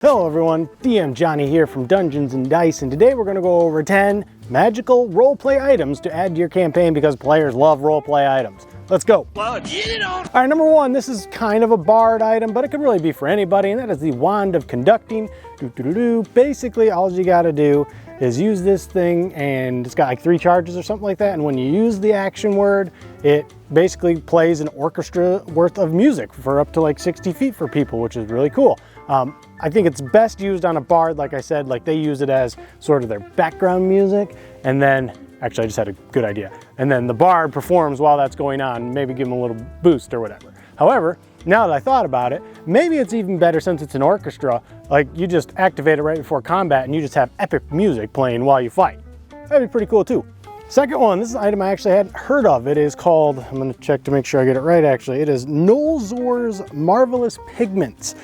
Hello everyone, DM Johnny here from Dungeons & Dice, and today we're going to go over 10 magical roleplay items to add to your campaign because players love roleplay items. Let's go. Alright, number one, this is kind of a bard item, but it could really be for anybody, and that is the Wand of Conducting. Basically, all you got to do is use this thing, and it's got like 3 charges or something like that, and when you use the action word, it basically plays an orchestra worth of music for up to like 60 feet for people, which is really cool. I think it's best used on a bard, like I said, like they use it as sort of their background music, and then, actually I just had a good idea, and then the bard performs while that's going on, maybe give them a little boost or whatever. However, now that I thought about it, maybe it's even better since it's an orchestra, like you just activate it right before combat and you just have epic music playing while you fight. That'd be pretty cool too. Second one, this is an item I actually hadn't heard of. It is called, I'm gonna check to make sure I get it right actually, it is Nolzor's Marvelous Pigments.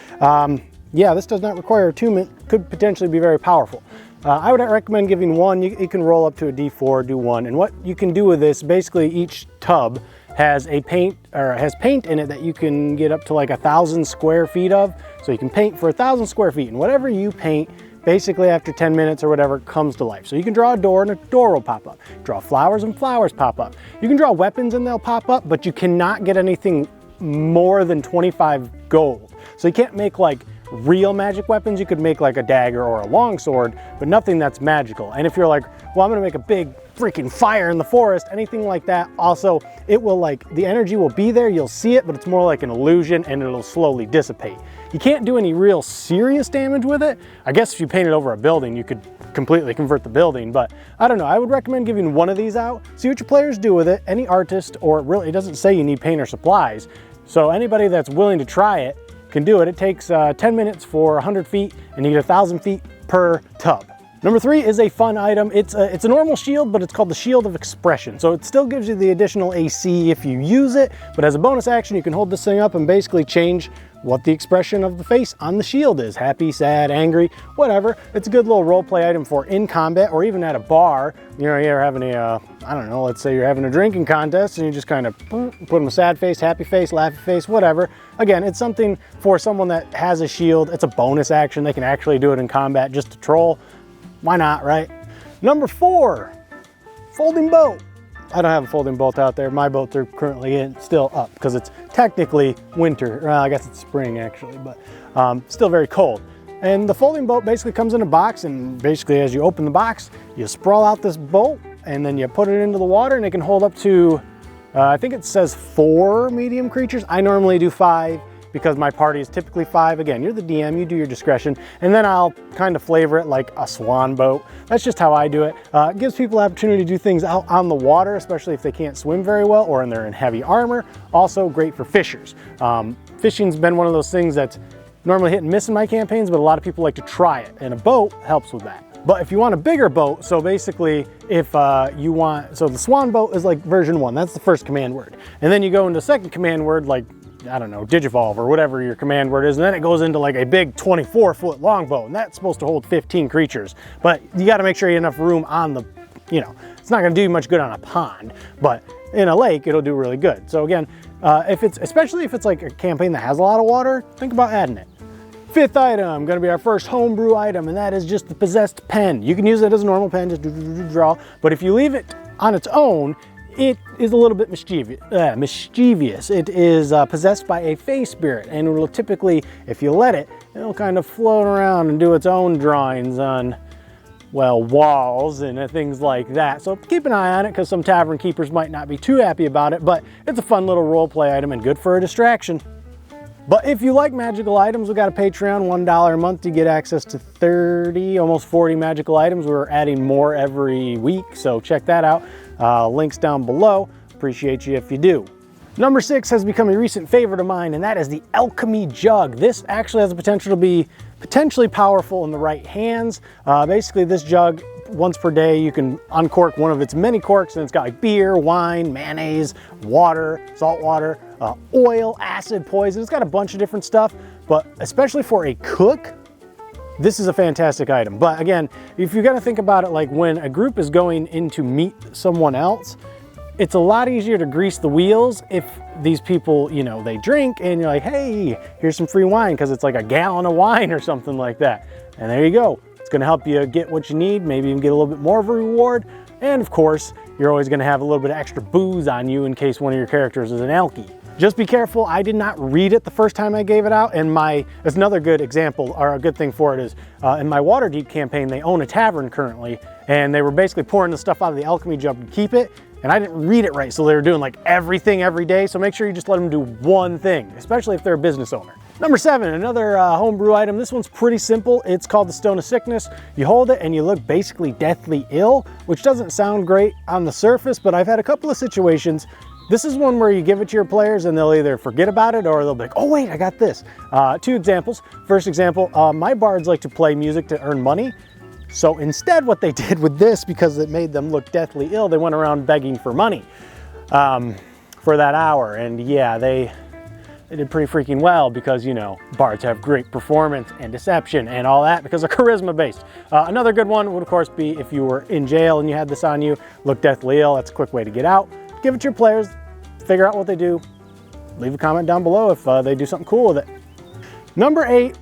Yeah, this does not require attunement, could potentially be very powerful. I would recommend giving one. You can roll up to a D4, do one, and what you can do with this, basically each tub has a paint, or has paint in it that you can get up to like 1,000 square feet of. So you can paint for 1,000 square feet, and whatever you paint, basically after 10 minutes or whatever, comes to life. So you can draw a door and a door will pop up. Draw flowers and flowers pop up. You can draw weapons and they'll pop up, but you cannot get anything more than 25 gold. So you can't make like real magic weapons. You could make like a dagger or a longsword, but nothing that's magical. And if you're like, well, I'm gonna make a big freaking fire in the forest, anything like that, also it will, like, the energy will be there, you'll see it, but it's more like an illusion and it'll slowly dissipate. You can't do any real serious damage with it. I guess if you painted over a building, you could completely convert the building, but I don't know. I would recommend giving one of these out, see what your players do with it. Any artist, or really, it doesn't say you need paint or supplies, so anybody that's willing to try it can do it. It takes 10 minutes for 100 feet and you get 1,000 feet per tub. Number 3 is a fun item. It's a normal shield, but it's called the Shield of Expression. So it still gives you the additional AC if you use it, but as a bonus action, you can hold this thing up and basically change what the expression of the face on the shield is. Happy, sad, angry, whatever. It's a good little role play item for in combat or even at a bar. You know, you're having a, I don't know, let's say you're having a drinking contest and you just kind of put them a sad face, happy face, laughy face, whatever. Again, it's something for someone that has a shield. It's a bonus action. They can actually do it in combat just to troll. Why not, right? Number 4, folding boat. I don't have a folding boat out there. My boats are currently still up because it's technically winter. Well, I guess it's spring actually, but still very cold. And the folding boat basically comes in a box, and basically as you open the box, you sprawl out this boat and then you put it into the water, and it can hold up to, I think it says 4 medium creatures. I normally do 5 because my party is typically 5. Again, you're the DM, you do your discretion, and then I'll kind of flavor it like a swan boat. That's just how I do it. It gives people the opportunity to do things out on the water, especially if they can't swim very well or they're in heavy armor. Also great for fishers. Fishing's been one of those things that's normally hit and miss in my campaigns, but a lot of people like to try it, and a boat helps with that. But if you want a bigger boat, so basically if you want, so the swan boat is like version 1, that's the first command word. And then you go into second command word, like, I don't know, Digivolve or whatever your command word is, and then it goes into like a big 24-foot longbow, and that's supposed to hold 15 creatures. But you got to make sure you have enough room on the, you know, it's not going to do you much good on a pond, but in a lake it'll do really good. So again, especially if it's like a campaign that has a lot of water, think about adding it. 5th item, going to be our first homebrew item, and that is just the Possessed Pen. You can use it as a normal pen, just draw, but if you leave it on its own, it is a little bit mischievous. It is possessed by a fey spirit, and it will typically, if you let it, it'll kind of float around and do its own drawings on, well, walls and things like that. So keep an eye on it, because some tavern keepers might not be too happy about it, but it's a fun little role play item and good for a distraction. But if you like magical items, we've got a Patreon, $1 a month. You get access to 30, almost 40 magical items. We're adding more every week, so check that out. Links down below. Appreciate you if you do. Number 6 has become a recent favorite of mine, and that is the Alchemy Jug. This actually has the potential to be potentially powerful in the right hands. Basically, this jug, once per day, you can uncork one of its many corks, and it's got like beer, wine, mayonnaise, water, salt water, oil, acid, poison. It's got a bunch of different stuff, but especially for a cook, this is a fantastic item. But again, if you're gonna think about it, like when a group is going in to meet someone else, it's a lot easier to grease the wheels if these people, you know, they drink and you're like, hey, here's some free wine, because it's like a gallon of wine or something like that. And there you go. It's gonna help you get what you need, maybe even get a little bit more of a reward. And of course, you're always gonna have a little bit of extra booze on you in case one of your characters is an alky. Just be careful, I did not read it the first time I gave it out, and it's another good example, or a good thing for it is, in my Waterdeep campaign, they own a tavern currently, and they were basically pouring the stuff out of the alchemy jug to keep it, and I didn't read it right, so they were doing like everything every day, so make sure you just let them do one thing, especially if they're a business owner. Number 7, another homebrew item. This one's pretty simple. It's called the Stone of Sickness. You hold it and you look basically deathly ill, which doesn't sound great on the surface, but I've had a couple of situations. This is one where you give it to your players and they'll either forget about it or they'll be like, oh wait, I got this. 2 examples. First example, my bards like to play music to earn money. So instead what they did with this, because it made them look deathly ill, they went around begging for money for that hour. And yeah, they did pretty freaking well because, you know, bards have great performance and deception and all that because they're charisma based. Another good one would of course be if you were in jail and you had this on you, look deathly ill, that's a quick way to get out. Give it to your players, figure out what they do, leave a comment down below if they do something cool with it. Number 8,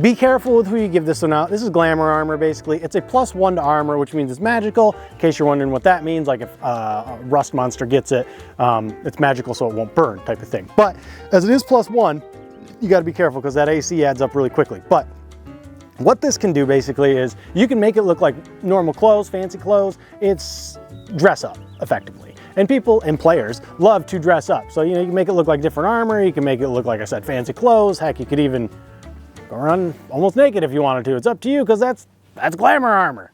be careful with who you give this one out. This is glamour armor basically. It's a +1 to armor, which means it's magical. In case you're wondering what that means, like if a rust monster gets it, it's magical so it won't burn type of thing. But as it is +1, you gotta be careful because that AC adds up really quickly. But what this can do basically is you can make it look like normal clothes, fancy clothes. It's dress up effectively. And people and players love to dress up. So, you know, you can make it look like different armor. You can make it look, like I said, fancy clothes. Heck, you could even go around almost naked if you wanted to. It's up to you because that's glamour armor.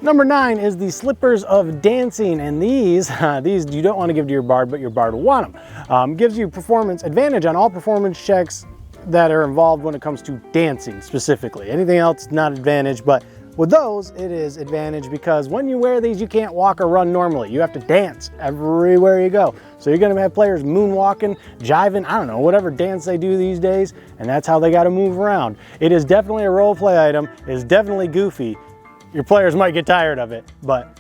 Number 9 is the Slippers of Dancing, and these you don't want to give to your bard, but your bard will want them. Gives you performance advantage on all performance checks that are involved when it comes to dancing specifically. Anything else, not advantage, but with those, it is advantage because when you wear these, you can't walk or run normally. You have to dance everywhere you go. So you're gonna have players moonwalking, jiving, I don't know, whatever dance they do these days, and that's how they gotta move around. It is definitely a role play item. It is definitely goofy. Your players might get tired of it, but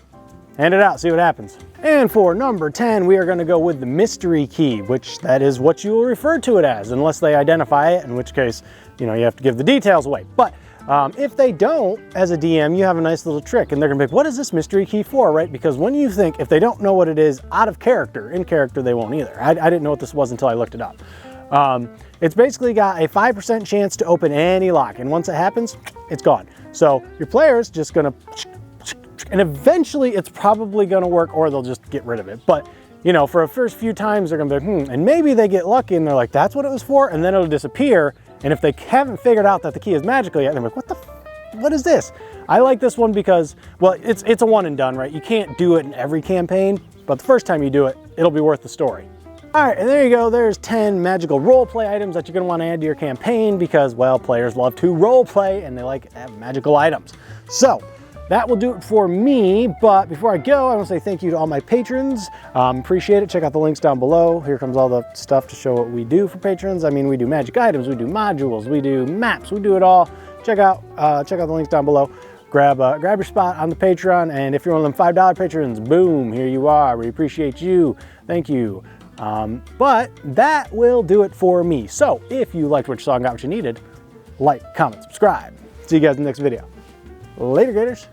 hand it out, see what happens. And for number 10, we are gonna go with the mystery key, which that is what you will refer to it as, unless they identify it, in which case, you know, you have to give the details away. But if they don't, as a DM, you have a nice little trick and they're gonna be like, what is this mystery key for, right? Because when you think, if they don't know what it is out of character, in character they won't either. I didn't know what this was until I looked it up. It's basically got a 5% chance to open any lock, and once it happens, it's gone. So your player's just gonna, and eventually it's probably gonna work or they'll just get rid of it. But you know, for the first few times they're gonna be like, and maybe they get lucky and they're like, that's what it was for, and then it'll disappear. And if they haven't figured out that the key is magical yet, they're like, what is this? I like this one because, well, it's a one and done, right? You can't do it in every campaign, but the first time you do it, it'll be worth the story. All right, and there you go. There's 10 magical role play items that you're gonna wanna add to your campaign because, well, players love to role play and they like to have magical items. So, that will do it for me, but before I go, I want to say thank you to all my patrons. Appreciate it. Check out the links down below. Here comes all the stuff to show what we do for patrons. I mean, we do magic items, we do modules, we do maps, we do it all. Check out the links down below. Grab your spot on the Patreon, and if you're one of them $5 patrons, boom, here you are. We appreciate you. Thank you. But that will do it for me. So if you liked what you saw and got what you needed, like, comment, subscribe. See you guys in the next video. Later, Gators.